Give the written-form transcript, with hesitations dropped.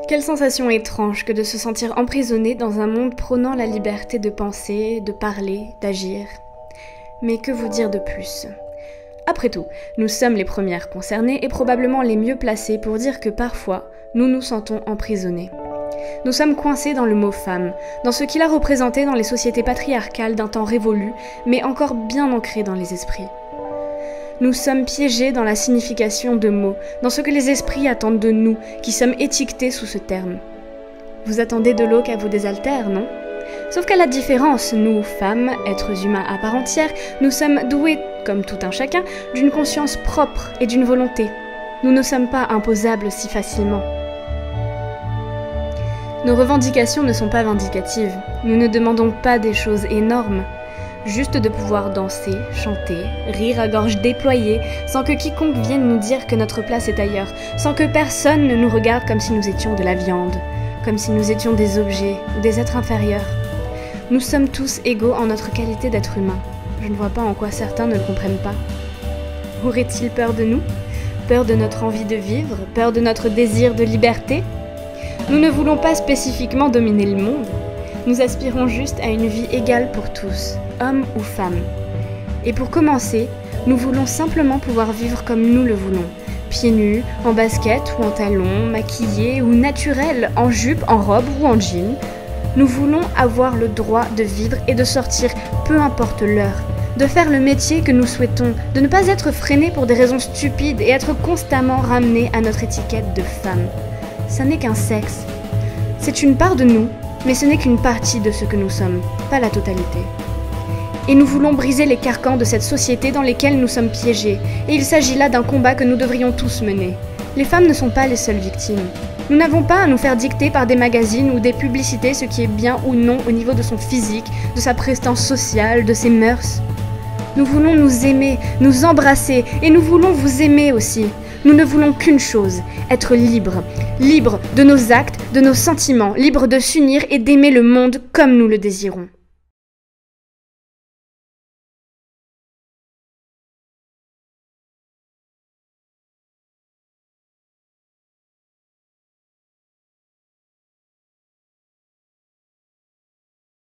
Quelle sensation étrange que de se sentir emprisonné dans un monde prônant la liberté de penser, de parler, d'agir. Mais que vous dire de plus ? Après tout, nous sommes les premières concernées et probablement les mieux placées pour dire que parfois, nous nous sentons emprisonnés. Nous sommes coincés dans le mot femme, dans ce qu'il a représenté dans les sociétés patriarcales d'un temps révolu, mais encore bien ancré dans les esprits. Nous sommes piégés dans la signification de mots, dans ce que les esprits attendent de nous, qui sommes étiquetés sous ce terme. Vous attendez de l'eau qu'elle vous désaltère, non ? Sauf qu'à la différence, nous, femmes, êtres humains à part entière, nous sommes doués, comme tout un chacun, d'une conscience propre et d'une volonté. Nous ne sommes pas imposables si facilement. Nos revendications ne sont pas vindicatives. Nous ne demandons pas des choses énormes. Juste de pouvoir danser, chanter, rire à gorge déployée, sans que quiconque vienne nous dire que notre place est ailleurs, sans que personne ne nous regarde comme si nous étions de la viande, comme si nous étions des objets ou des êtres inférieurs. Nous sommes tous égaux en notre qualité d'être humain. Je ne vois pas en quoi certains ne le comprennent pas. Auraient-ils peur de nous ? Peur de notre envie de vivre ? Peur de notre désir de liberté ? Nous ne voulons pas spécifiquement dominer le monde. Nous aspirons juste à une vie égale pour tous, hommes ou femmes. Et pour commencer, nous voulons simplement pouvoir vivre comme nous le voulons, pieds nus, en basket ou en talons, maquillés ou naturels, en jupe, en robe ou en jean. Nous voulons avoir le droit de vivre et de sortir, peu importe l'heure, de faire le métier que nous souhaitons, de ne pas être freinés pour des raisons stupides et être constamment ramenés à notre étiquette de femme. Ça n'est qu'un sexe. C'est une part de nous, mais ce n'est qu'une partie de ce que nous sommes, pas la totalité. Et nous voulons briser les carcans de cette société dans lesquels nous sommes piégés, et il s'agit là d'un combat que nous devrions tous mener. Les femmes ne sont pas les seules victimes. Nous n'avons pas à nous faire dicter par des magazines ou des publicités ce qui est bien ou non au niveau de son physique, de sa prestance sociale, de ses mœurs. Nous voulons nous aimer, nous embrasser, et nous voulons vous aimer aussi. Nous ne voulons qu'une chose, être libres. Libres de nos actes, de nos sentiments, libres de s'unir et d'aimer le monde comme nous le désirons.